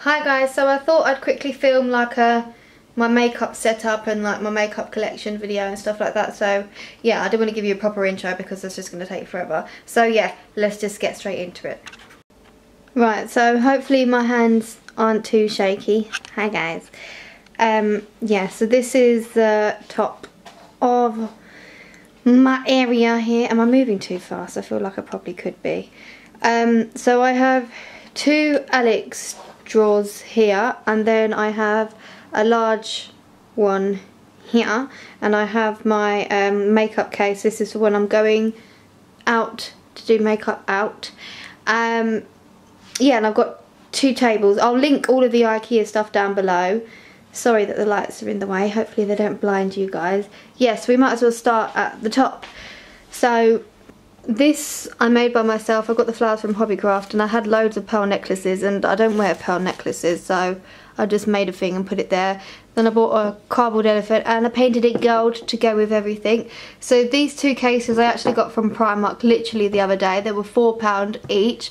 Hi guys, so I thought I'd quickly film like my makeup setup and like my makeup collection video and stuff like that. So yeah, I don't want to give you a proper intro because that's just going to take forever. So yeah, let's just get straight into it. Right, so hopefully my hands aren't too shaky. Hi guys. Yeah, so this is the top of my area here. Am I moving too fast? I feel like I probably could be. So I have two Alex drawers here, and then I have a large one here, and I have my makeup case. This is the one I'm going out to do makeup out. Yeah, and I've got two tables. I'll link all of the IKEA stuff down below. Sorry that the lights are in the way, hopefully they don't blind you guys. Yes, we might as well start at the top. So this I made by myself. I got the flowers from Hobbycraft, and I had loads of pearl necklaces, and I don't wear pearl necklaces, so I just made a thing and put it there. Then I bought a cardboard elephant and I painted it gold to go with everything. So these two cases I actually got from Primark literally the other day. They were £4 each,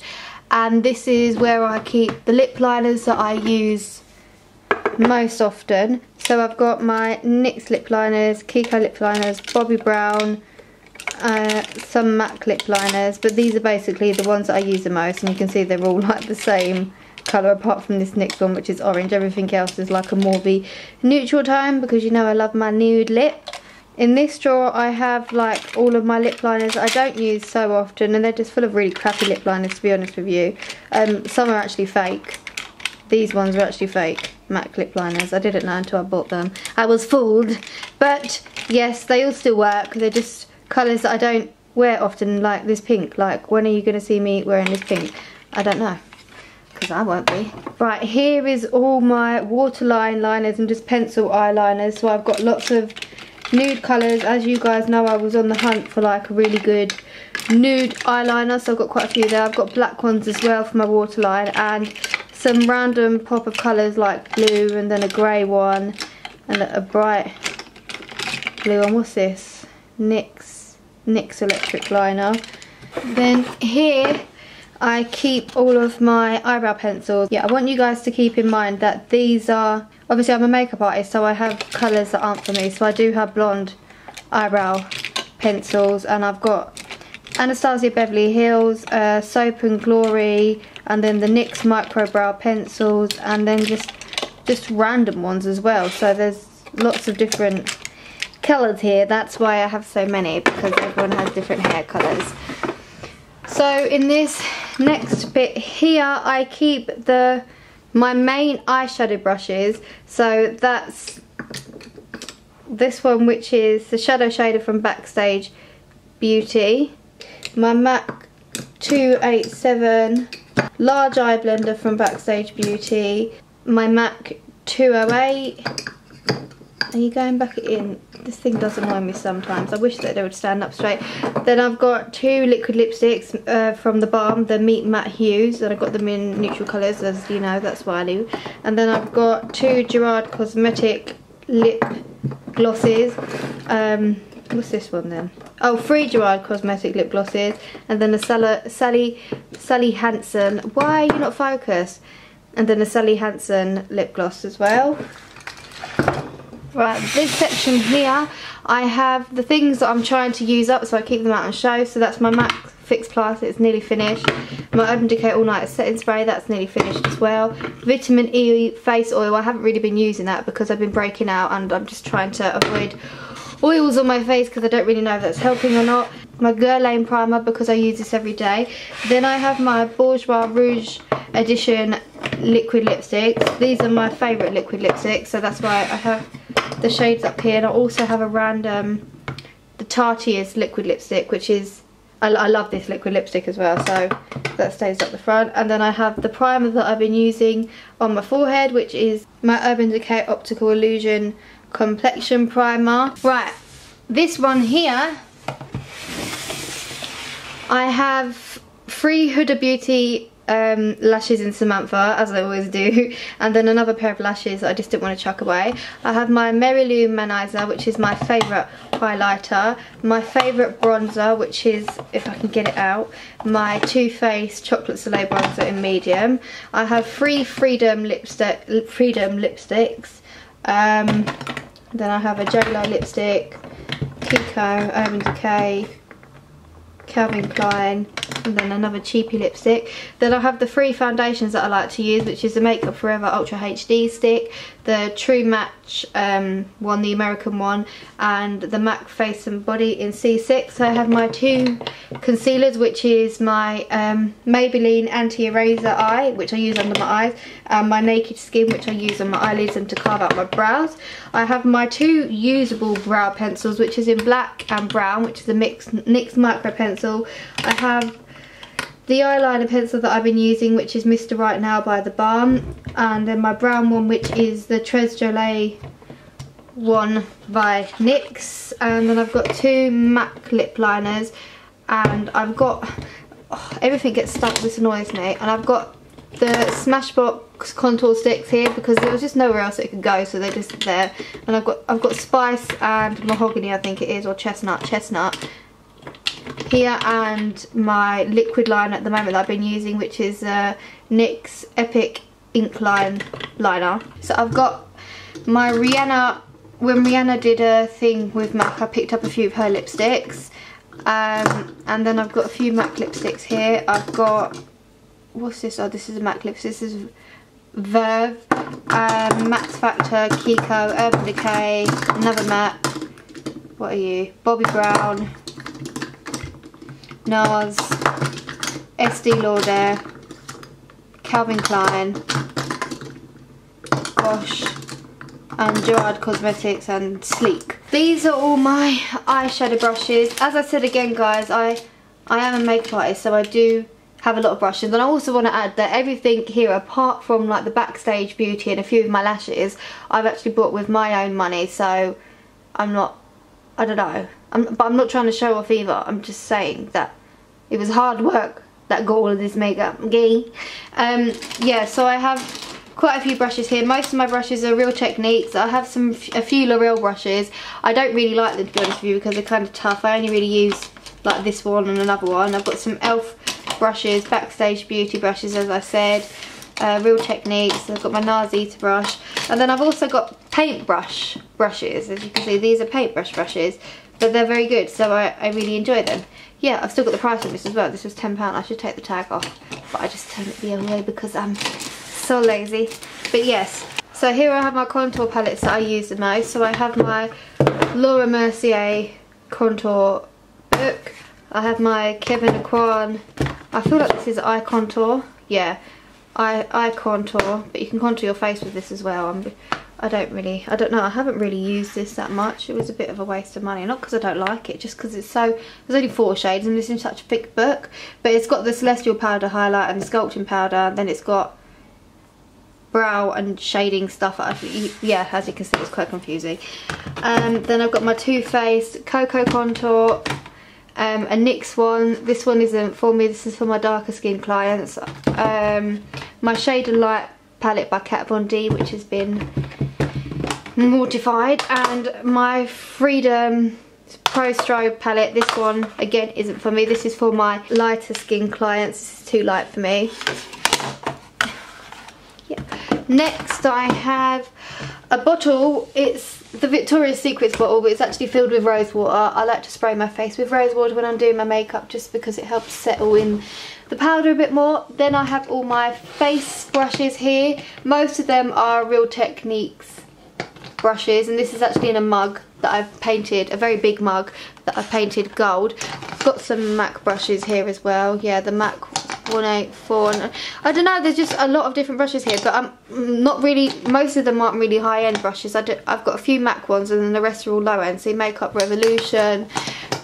and this is where I keep the lip liners that I use most often. So I've got my NYX lip liners, Kiko lip liners, Bobbi Brown, some MAC lip liners, but these are basically the ones that I use the most, and you can see they're all like the same colour apart from this NYX one, which is orange. Everything else is like a mauvey neutral tone, because you know I love my nude lip. In this drawer I have like all of my lip liners I don't use so often, and they're just full of really crappy lip liners, to be honest with you. Some are actually fake. These ones are actually fake MAC lip liners. I didn't know until I bought them. I was fooled. But yes, they all still work. They're just colours that I don't wear often, like this pink. Like, when are you going to see me wearing this pink? I don't know, because I won't be. Right, here is all my waterline liners and just pencil eyeliners. So I've got lots of nude colours. As you guys know, I was on the hunt for like a really good nude eyeliner, so I've got quite a few there. I've got black ones as well for my waterline, and some random pop of colours like blue, and then a grey one, and a bright blue one. What's this? NYX electric liner. Then here I keep all of my eyebrow pencils. Yeah, I want you guys to keep in mind that these are, obviously I'm a makeup artist, so I have colours that aren't for me. So I do have blonde eyebrow pencils, and I've got Anastasia Beverly Hills, Soap and Glory, and then the NYX micro brow pencils, and then just random ones as well. So there's lots of different colours here. That's why I have so many, because everyone has different hair colours. So in this next bit here I keep my main eyeshadow brushes. So that's this one, which is the shadow shader from Backstage Beauty, my MAC 287 large eye blender from Backstage Beauty, my MAC 208. Are you going back in? This thing does annoy me sometimes. I wish that they would stand up straight. Then I've got two liquid lipsticks from the Balm, the Meet Matte Hues, and I got them in neutral colours, as you know, that's why I do. And then I've got two Gerard Cosmetic lip glosses. What's this one then? Oh, 3 Gerard Cosmetic lip glosses, and then a Sally Hansen. Why are you not focused? And then a Sally Hansen lip gloss as well. Right, this section here I have the things that I'm trying to use up, so I keep them out on show. So that's my MAC Fix Plus, it's nearly finished. My Urban Decay All Night Setting Spray, that's nearly finished as well. Vitamin E face oil, I haven't really been using that because I've been breaking out, and I'm just trying to avoid oils on my face because I don't really know if that's helping or not. My Guerlain primer, because I use this every day. Then I have my Bourjois Rouge Edition liquid lipsticks. These are my favourite liquid lipsticks, so that's why I have the shades up here. And I also have a random, the Tarte's liquid lipstick, which is, I love this liquid lipstick as well, so that stays up the front. And then I have the primer that I've been using on my forehead, which is my Urban Decay Optical Illusion Complexion Primer. Right, this one here, I have 3 Huda Beauty lashes in Samantha, as I always do, and then another pair of lashes that I just didn't want to chuck away. I have my Mary Lou Manizer, which is my favourite highlighter, my favourite bronzer, which is, if I can get it out, my Too Faced Chocolate Soleil bronzer in medium. I have 3 Freedom lipsticks. Then I have a JLo lipstick, Kiko, Urban Decay, Calvin Klein, and then another cheapy lipstick. Then I have the 3 foundations that I like to use, which is the Makeup Forever Ultra HD stick, the True Match one, the American one, and the MAC Face and Body in C6. So I have my 2 concealers, which is my Maybelline Anti-Eraser Eye, which I use under my eyes, and my Naked Skin, which I use on my eyelids and to carve out my brows. I have my 2 usable brow pencils, which is in black and brown, which is a NYX micro pencil. I have the eyeliner pencil that I've been using, which is Mr. Right Now by The Balm, and then my brown one, which is the Tres Jolie one by NYX, and then I've got 2 MAC lip liners, and I've got, everything gets stuck, this annoys me, and I've got the Smashbox contour sticks here because there was just nowhere else it could go, so they're just there, and I've got Spice and Mahogany, I think it is, or Chestnut here, and my liquid liner at the moment that I've been using, which is NYX Epic Ink Line liner. So I've got my Rihanna, when Rihanna did a thing with MAC, I picked up a few of her lipsticks, and then I've got a few MAC lipsticks here. I've got, what's this? Oh, this is a MAC lipstick. This is Verve, Max Factor, Kiko, Urban Decay, another MAC, what are you, Bobbi Brown, NARS, Estee Lauder, Calvin Klein, Bosch, and Gerard Cosmetics, and Sleek. These are all my eyeshadow brushes. As I said again, guys, I am a makeup artist, so I do have a lot of brushes, and I also want to add that everything here, apart from like the Backstage Beauty and a few of my lashes, I've actually bought with my own money, so I'm not, I don't know, but I'm not trying to show off either. I'm just saying that it was hard work that got all of this makeup, okay? Yeah, so I have quite a few brushes here. Most of my brushes are Real Techniques. I have a few L'Oreal brushes. I don't really like them, to be honest with you, because they're kind of tough. I only really use like this one and another one. I've got some e.l.f. brushes, Backstage Beauty brushes, as I said, Real Techniques. I've got my NARS Eater brush, and then I've also got paintbrush brushes. As you can see, these are paintbrush brushes, but they're very good, so I really enjoy them. Yeah, I've still got the price on this as well. This was £10. I should take the tag off, but I just turned it the other way because I'm so lazy. But yes, so here I have my contour palettes that I use the most. So I have my Laura Mercier contour book. I have my Kevyn Aucoin. I feel like this is eye contour. Yeah, eye contour, but you can contour your face with this as well. I don't know, I haven't really used this that much. It was a bit of a waste of money, not because I don't like it, just because it's so, there's only 4 shades and this is such a thick book. But it's got the Celestial powder highlight and the sculpting powder, and then it's got brow and shading stuff. Yeah, as you can see, it's quite confusing. Then I've got my Too Faced Cocoa contour, a NYX one. This one isn't for me, this is for my darker skin clients. My Shade and Light palette by Kat Von D, which has been mortified, and my Freedom Pro Strobe palette. This one again isn't for me, this is for my lighter skin clients. This is too light for me. Yeah. Next I have a bottle. It's the Victoria's Secrets bottle, but it's actually filled with rose water. I like to spray my face with rose water when I'm doing my makeup, just because it helps settle in the powder a bit more. Then I have all my face brushes here. Most of them are Real Techniques brushes, and this is actually in a mug that I've painted, a very big mug that I've painted gold. I've got some MAC brushes here as well. Yeah, the MAC 184. And I don't know, there's just a lot of different brushes here, but I'm not really, most of them aren't really high-end brushes. I've got a few MAC ones, and then the rest are all low-end. So Makeup Revolution,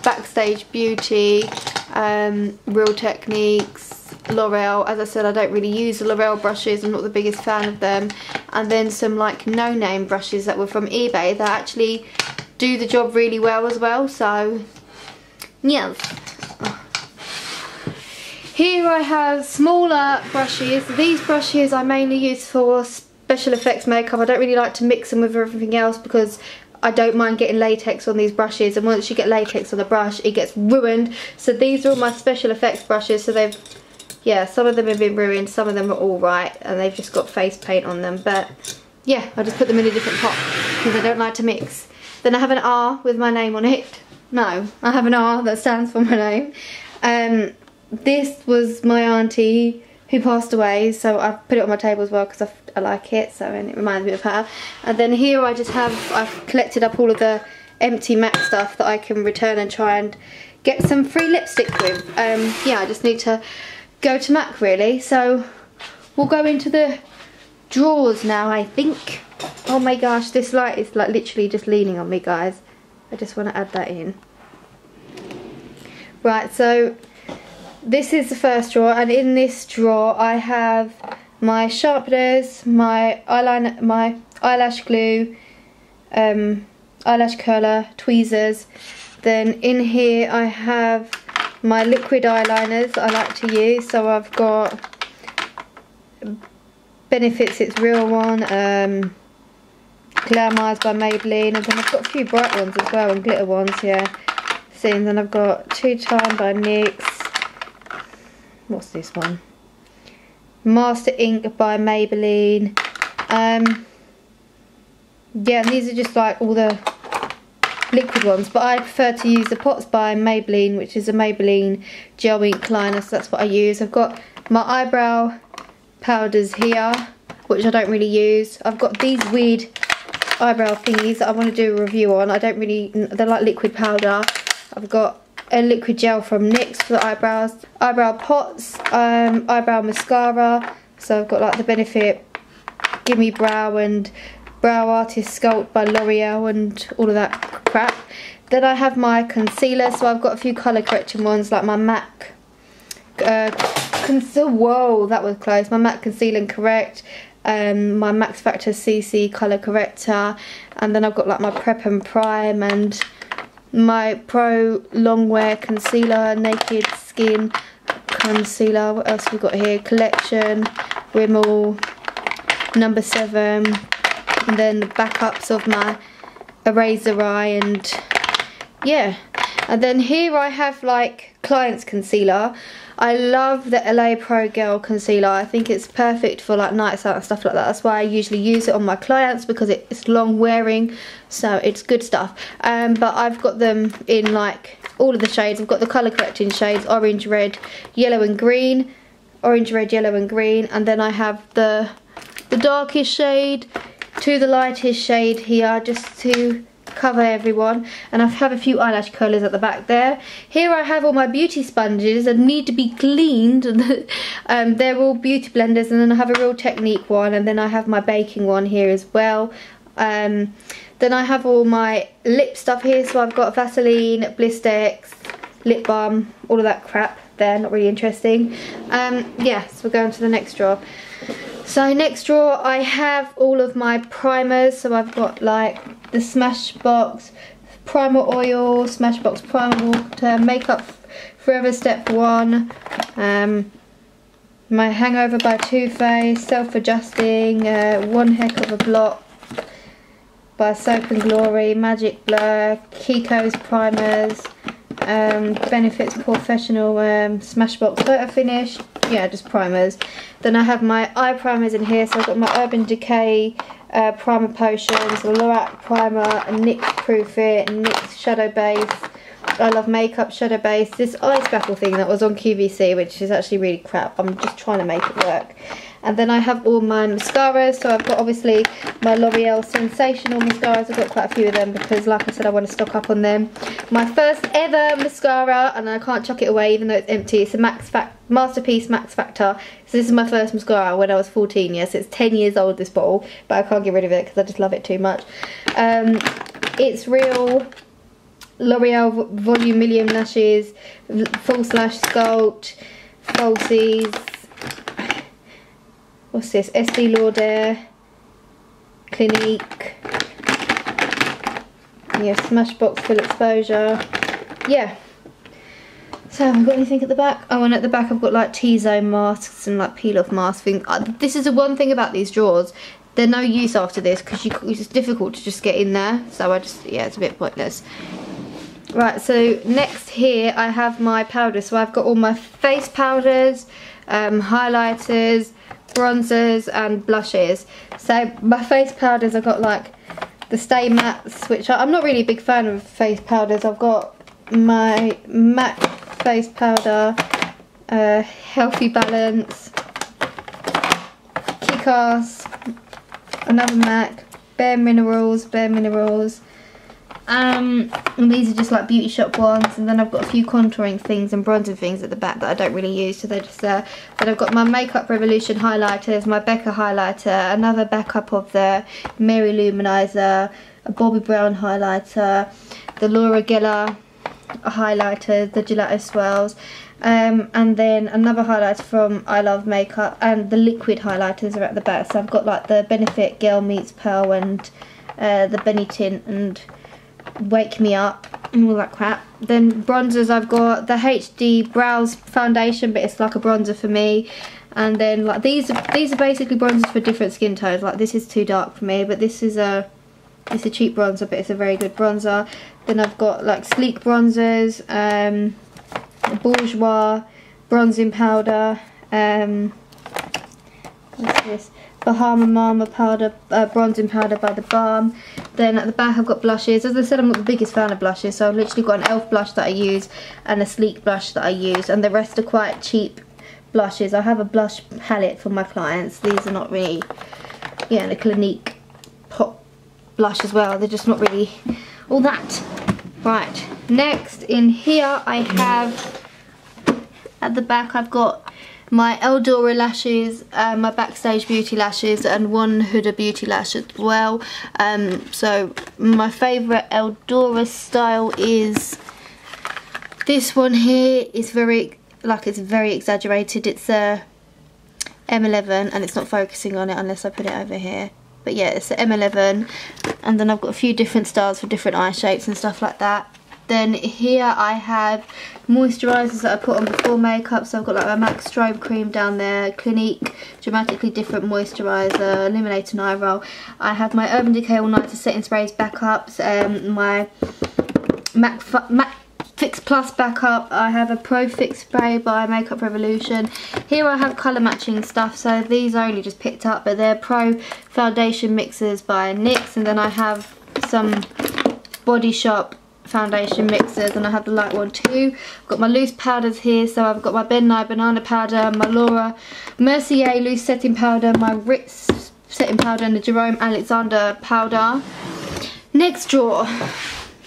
Backstage Beauty, Real Techniques, L'Oreal. As I said, I don't really use the L'Oreal brushes, I'm not the biggest fan of them. And then some like no-name brushes that were from eBay that actually do the job really well as well. So yes, Here I have smaller brushes. These brushes I mainly use for special effects makeup. I don't really like to mix them with everything else because I don't mind getting latex on these brushes, and once you get latex on the brush it gets ruined. So these are all my special effects brushes. So they've, yeah, some of them have been ruined, some of them are alright, and they've just got face paint on them. But yeah, I just put them in a different pot because I don't like to mix. Then I have an R with my name on it. No, I have an R that stands for my name. This was my auntie who passed away, so I put it on my table as well because I like it, so, and it reminds me of her. And then here I just have, I've collected up all of the empty MAC stuff that I can return and try and get some free lipstick with. Yeah, I just need to go to MAC really. So we'll go into the drawers now, I think. Oh my gosh, this light is like literally just leaning on me, guys. I just want to add that in. Right, so this is the first drawer, and in this drawer I have my sharpeners, my eyeliner, my eyelash glue, eyelash curler, tweezers. Then in here I have my liquid eyeliners that I like to use. So I've got Benefits It's Real one, Glamours by Maybelline, and then I've got a few bright ones as well and glitter ones here. See, and then I've got Two Time by NYX. What's this one? Master Ink by Maybelline. Yeah, and these are just like all the liquid ones, but I prefer to use the Pots by Maybelline, which is a Maybelline gel ink liner, so that's what I use. I've got my eyebrow powders here, which I don't really use. I've got these weird eyebrow thingies that I want to do a review on. I don't really, they're like liquid powder. I've got a liquid gel from NYX for the eyebrows, eyebrow pots, eyebrow mascara. So I've got like the Benefit Gimme Brow and Brow Artist Sculpt by L'Oreal and all of that crap. Then I have my concealer, so I've got a few colour correction ones like my MAC whoa, that was close. My MAC Conceal and Correct, my Max Factor CC colour corrector, and then I've got like my Prep and Prime and my Pro Longwear concealer, Naked Skin concealer. What else have we got here? Collection, Rimmel, number 7, and then the backups of my Eraser Eye, and yeah. And then here I have like Client's concealer. I love the LA Pro Girl concealer. I think it's perfect for like nights out and stuff like that. That's why I usually use it on my clients, because it's long wearing, so it's good stuff. But I've got them in like all of the shades. I've got the colour correcting shades, orange, red, yellow and green. Orange, red, yellow and green. And then I have the darkest shade to the lightest shade here, just to cover everyone. And I have a few eyelash curlers at the back there. Here I have all my beauty sponges that need to be cleaned. They're all beauty blenders, and then I have a Real Technique one, and then I have my baking one here as well. Then I have all my lip stuff here, so I've got Vaseline, Blistex, lip balm, all of that crap there, not really interesting. Yeah, so we're going to the next drawer. So next drawer I have all of my primers. So I've got like the Smashbox Primer Oil, Smashbox Primer Water, Makeup Forever Step 1, my Hangover by Too Faced, Self Adjusting, One Heck of a Blot by Soap and Glory, Magic Blur, Kiko's Primers, Benefits Professional Smashbox Photo Finish. Yeah, just primers. Then I have my eye primers in here. So I've got my Urban Decay Primer Potions, Lorac Primer, NYX Proof It, NYX Shadow Base, I Love Makeup Shadow Base. This ice battle thing that was on QVC, which is actually really crap. I'm just trying to make it work. And then I have all my mascaras. So I've got obviously my L'Oreal Sensational mascaras. I've got quite a few of them because, like I said, I want to stock up on them. My first ever mascara, and I can't chuck it away even though it's empty. It's a Masterpiece Max Factor. So this is my first mascara when I was 14 years. So it's 10 years old, this bottle, but I can't get rid of it because I just love it too much. It's real L'Oreal Volume Million Lashes, False Lash Sculpt, Falsies. What's this? Estee Lauder, Clinique. Yeah, Smashbox Full Exposure. Yeah. So have I got anything at the back? Oh, and at the back I've got like T-zone masks and like peel-off mask thing. This is the one thing about these drawers. They're no use after this because it's difficult to just get in there. So yeah, it's a bit pointless. Right, so next here I have my powders. So I've got all my face powders, highlighters, bronzers and blushes. So my face powders, I've got like the Stay Mattes, which I'm not really a big fan of face powders. I've got my MAC face powder, Healthy Balance, Kick-Ass, another MAC, Bare Minerals, and these are just like beauty shop ones, and then I've got a few contouring things and bronzing things at the back that I don't really use, so they're just there. Then I've got my Makeup Revolution highlighters, my Becca highlighter, another backup of the Mary Luminizer, a Bobbi Brown highlighter, the Laura Geller highlighter, the Gelato Swirls, and then another highlighter from I Love Makeup, and the liquid highlighters are at the back. So I've got like the Benefit Girl Meets Pearl and the Benny Tint and Wake Me Up and all that crap. Then bronzers, I've got the HD Brows foundation, but it's like a bronzer for me. And then like these are basically bronzers for different skin tones. Like this is too dark for me, but it's a cheap bronzer, but it's a very good bronzer. Then I've got like sleek bronzers, Bourjois bronzing powder, what's this? Bahama Mama powder, bronzing powder by The Balm. Then at the back I've got blushes. As I said, I'm not the biggest fan of blushes, so I've literally got an e.l.f. blush that I use and a sleek blush that I use, and the rest are quite cheap blushes. I have a blush palette for my clients. These are not really, yeah, the Clinique Pop blush as well. They're just not really all that. Right, next in here I have, at the back I've got my Eldora lashes, my Backstage Beauty lashes, and one Huda Beauty lash as well. So my favourite Eldora style is this one here. It's very exaggerated. It's a M11 and it's not focusing on it unless I put it over here. But yeah, it's an M11, and then I've got a few different styles for different eye shapes and stuff like that. Then here I have moisturisers that I put on before makeup. So I've got like my MAC Strobe Cream down there, Clinique Dramatically Different Moisturiser, Illuminating Eye Roll. I have my Urban Decay All Nighter Setting Sprays backups, my MAC Fix Plus backup. I have a Pro Fix Spray by Makeup Revolution. Here I have colour matching stuff, so these I only just picked up, but they're Pro Foundation Mixers by NYX. And then I have some Body Shop foundation mixers, and I have the light one too. I've got my loose powders here, so I've got my Ben Nye banana powder, my Laura Mercier loose setting powder, my Ritz setting powder, and the Jerome Alexander powder. Next drawer.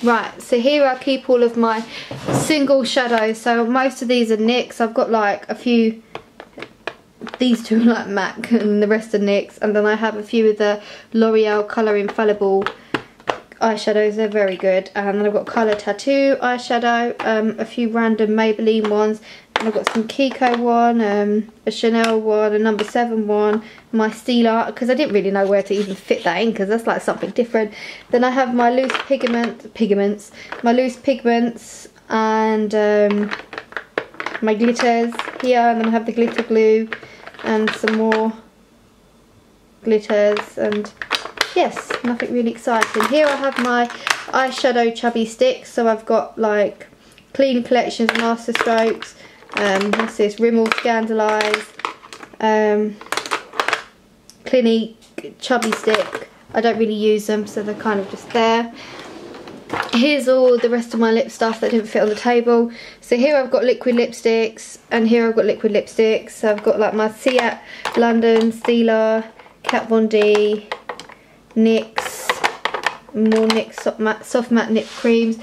Right, so here I keep all of my single shadows. So most of these are NYX. I've got like a few, these two are like MAC and the rest are NYX, and then I have a few of the L'Oreal Colour Infallible eyeshadows. They're very good. And then I've got Colour Tattoo eyeshadow, a few random Maybelline ones, and I've got some Kiko one, a Chanel one, a number 7 one, my Steel Art, because I didn't really know where to even fit that in, because that's like something different. Then I have my loose pigments, and my glitters here, and then I have the glitter glue and some more glitters, and yes, nothing really exciting. Here I have my eyeshadow chubby sticks. So I've got like Clean Collections Master Strokes, what's this, Rimmel Scandalise, Clinique chubby stick. I don't really use them, so they're kind of just there. Here's all the rest of my lip stuff that didn't fit on the table. So here I've got liquid lipsticks, and here I've got liquid lipsticks. So I've got like my Ciat London, Stila, Kat Von D, NYX, more NYX soft matte nip creams.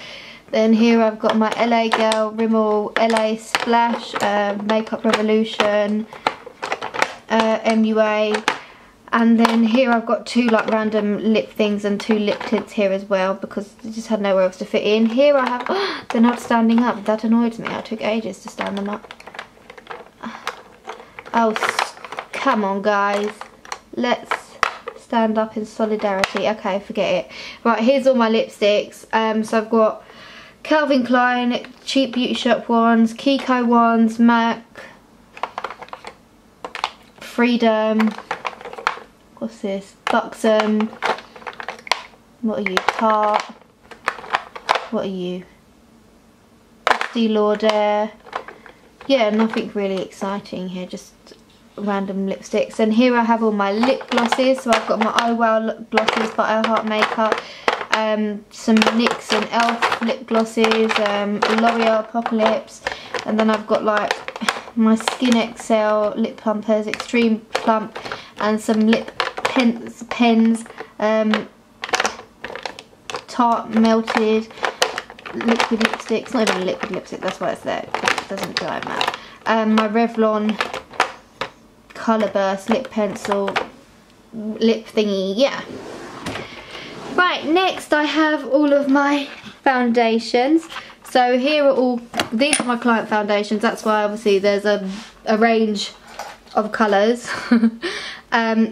Then here I've got my LA Girl Rimmel LA Splash, Makeup Revolution, MUA. And then here I've got two like random lip things and two lip tints here as well, because I just had nowhere else to fit in. Here I have, they're not standing up. That annoyed me. I took ages to stand them up. Oh, come on guys. Let's stand up in solidarity. Okay, forget it. Right, here's all my lipsticks. So I've got Calvin Klein, cheap beauty shop ones, Kiko ones, MAC, Freedom, what's this, Buxom, what are you, Tarte, what are you, Estee Lauder. Yeah, nothing really exciting here, just random lipsticks. And here I have all my lip glosses. So I've got my Oh Wow lip glosses by I Heart Makeup, some NYX and ELF lip glosses, L'Oreal Apocalypse, and then I've got like my Skin XL lip plumpers, Extreme Plump, and some lip pens, Tarte Melted liquid lipstick. It's not even a liquid lipstick, that's why it's there, because it doesn't dry matte. My Revlon Colour Burst lip pencil lip thingy, yeah. Right, next I have all of my foundations. So here are all, these are my client foundations, that's why obviously there's a range of colours.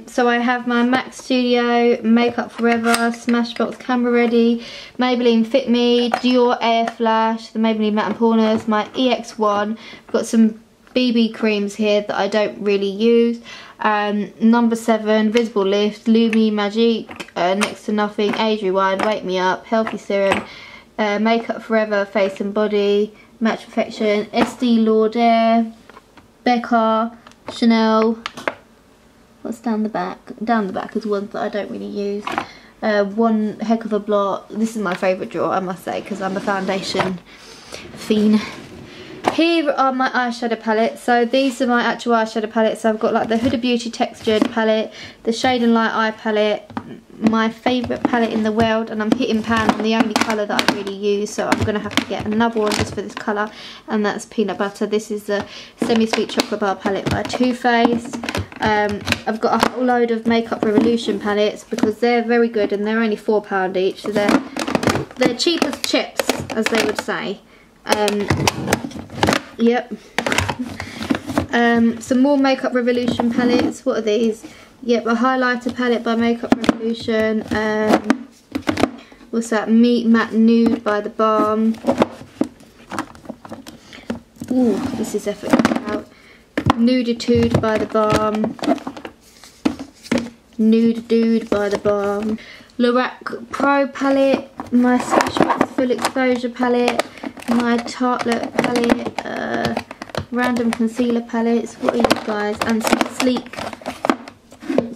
So I have my MAC Studio, Makeup Forever, Smashbox Camera Ready, Maybelline Fit Me, Dior Air Flash, the Maybelline Matte and Poreless, my EX1. I've got some BB creams here that I don't really use. Number 7, Visible Lift, Lumi Magique, Next to Nothing, Age Rewind, Wake Me Up, Healthy Serum, Makeup Forever, Face and Body, Match Perfection, Estee Lauder, Becca, Chanel. What's down the back? Down the back is ones that I don't really use. One Heck of a Blot. This is my favourite drawer, I must say, because I'm a foundation fiend. Here are my eyeshadow palettes. So these are my actual eyeshadow palettes. So I've got like the Huda Beauty Textured palette, the Shade and Light eye palette, my favourite palette in the world, and I'm hitting pan on the only colour that I really use, so I'm going to have to get another one just for this colour, and that's Peanut Butter. This is the Semi-Sweet Chocolate Bar palette by Too Faced. I've got a whole load of Makeup Revolution palettes because they're very good and they're only £4 each, so they're cheap as chips, as they would say. Yep. Some more Makeup Revolution palettes. What are these? Yep, a highlighter palette by Makeup Revolution. What's that? Meat Matte Nude by The Balm. Ooh, this is effort out. Nuditude by The Balm. Nude Dude by The Balm. Lorac Pro palette. My Smashbox Full Exposure palette. My Tartelette palette. Random concealer palettes. What are you guys? And some sleek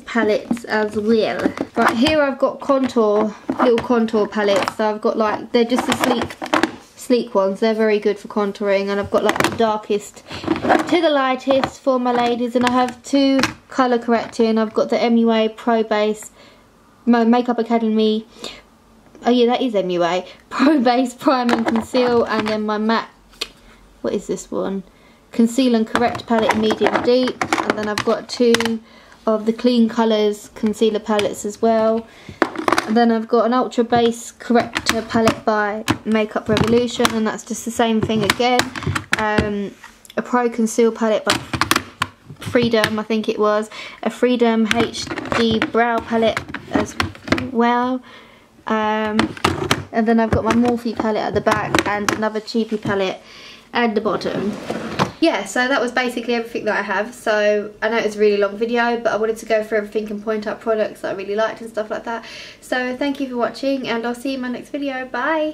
palettes as well. Right, here I've got little contour palettes. So I've got like, they're just the sleek ones. They're very good for contouring, and I've got like the darkest to the lightest for my ladies, and I have 2 colour correcting. I've got the MUA Pro Base Makeup Academy. Oh yeah, that is MUA Pro Base Prime and Conceal, and then my MAC, what is this one? Conceal and Correct palette in medium deep, and then I've got 2 of the Clean Colours concealer palettes as well. And then I've got an Ultra Base Corrector palette by Makeup Revolution, and that's just the same thing again. A Pro Conceal palette by Freedom, I think it was. A Freedom HD Brow palette as well. And then I've got my Morphe palette at the back and another cheapy palette at the bottom. Yeah, so that was basically everything that I have. So I know it's a really long video, but I wanted to go through everything and point out products that I really liked and stuff like that. So thank you for watching, and I'll see you in my next video. Bye!